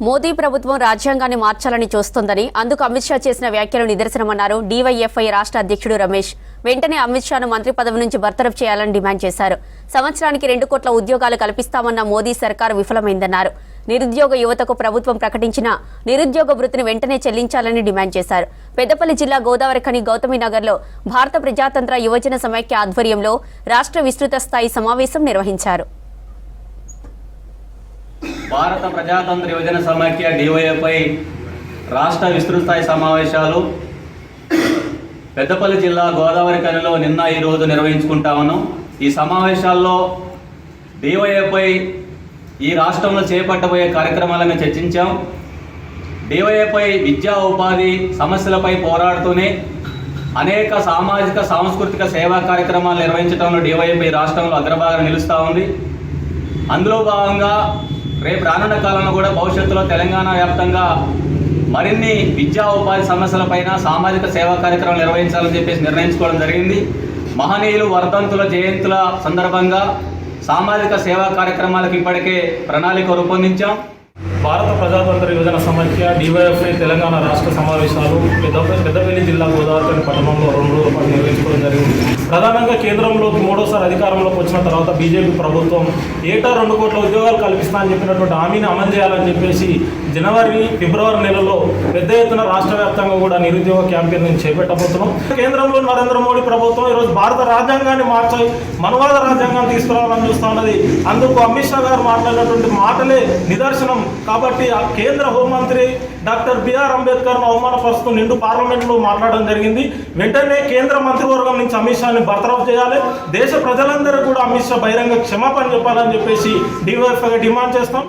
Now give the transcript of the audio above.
మోదీ ప్రభుత్వం రాజ్యాంగాన్ని మార్చాలని చూస్తోందని అందుకు అమిత్ షా చేసిన వ్యాఖ్యలు నిదర్శనమన్నారు డీవైఎఫ్ఐ రాష్ట్ర అధ్యక్షుడు రమేష్. వెంటనే అమిత్ షాను మంత్రి పదవి నుంచి బర్తరఫ్ చేయాలని డిమాండ్ చేశారు. సంవత్సరానికి 2 కోట్ల ఉద్యోగాలు కల్పిస్తామన్న మోదీ సర్కారు విఫలమైందన్నారు. నిరుద్యోగ యువతకు ప్రభుత్వం ప్రకటించిన నిరుద్యోగ వృత్తిని వెంటనే చెల్లించాలని డిమాండ్ చేశారు. పెద్దపల్లి జిల్లా గోదావరిఖని గౌతమినగర్లో భారత ప్రజాతంత్ర యువజన సమైక్య ఆధ్వర్యంలో రాష్ట్ర విస్తృత స్థాయి సమావేశం నిర్వహించారు. భారత ప్రజాతంత్ర యువజన సమైక్య డివైఎఫ్ఐ రాష్ట్ర విస్తృత స్థాయి సమావేశాలు పెద్దపల్లి జిల్లా గోదావరిఖనిలో నిన్న ఈరోజు నిర్వహించుకుంటామను. ఈ సమావేశాల్లో డివైఎఫ్ఐ ఈ రాష్ట్రంలో చేపట్టబోయే కార్యక్రమాలను చర్చించాం. డివైఎఫ్ఐ విద్యా ఉపాధి సమస్యలపై పోరాడుతూనే అనేక సామాజిక సాంస్కృతిక సేవా కార్యక్రమాలు నిర్వహించడంలో డివైఎఫ్ఐ రాష్ట్రంలో అగ్రభాగం నిలుస్తూ ఉంది. అందులో భాగంగా రేపు రానున్న కాలంలో కూడా భవిష్యత్తులో తెలంగాణ వ్యాప్తంగా మరిన్ని విద్యా ఉపాధి సమస్యలపైన సామాజిక సేవా కార్యక్రమాలు నిర్వహించాలని చెప్పేసి నిర్ణయించుకోవడం జరిగింది. మహనీయులు వర్ధంతుల జయంతుల సందర్భంగా సామాజిక సేవా కార్యక్రమాలకు ఇప్పటికే ప్రణాళిక రూపొందించాం. భారత ప్రజాతంత్ర యువజన సమైక్య డివైఎఫ్ఐ తెలంగాణ రాష్ట్ర సమావేశాలు పెద్దపల్లి జిల్లా గోదావరిఖని పట్టణంలో 2 రోజుల పాటు నిర్వహించుకోవడం జరిగింది. ప్రధానంగా కేంద్రంలోకి 3వసారి అధికారంలోకి వచ్చిన తర్వాత బీజేపీ ప్రభుత్వం ఏటా 2 కోట్ల ఉద్యోగాలు కల్పిస్తా అని చెప్పినటువంటి హామీని అమలు చేయాలని చెప్పేసి జనవరి, ఫిబ్రవరి నెలలో పెద్ద ఎత్తున రాష్ట్ర వ్యాప్తంగా కూడా నిరుద్యోగ క్యాంపెయిన్ చేపట్టబోతున్నాం. కేంద్రంలో నరేంద్ర మోడీ ప్రభుత్వం ఈరోజు భారత రాజ్యాంగాన్ని మార్చి మనవాద రాజ్యాంగాన్ని తీసుకురావాలని చూస్తూ ఉన్నది. అందుకు అమిత్ షా గారు మాట్లాడినటువంటి మాటలే నిదర్శనం. కాబట్టి ఆ కేంద్ర హోంమంత్రి డాక్టర్ బిఆర్ అంబేద్కర్ను అవమానపరుస్తూ నిండు పార్లమెంట్లో మాట్లాడడం జరిగింది. వెంటనే కేంద్ర మంత్రివర్గం నుంచి అమిత్ షాని బర్తరఫ్ చేయాలి. దేశ ప్రజలందరూ కూడా అమిత్ షా బహిరంగ క్షమాపణ చెప్పాలని చెప్పేసి డివైఎఫ్ఐగా డిమాండ్ చేస్తాం.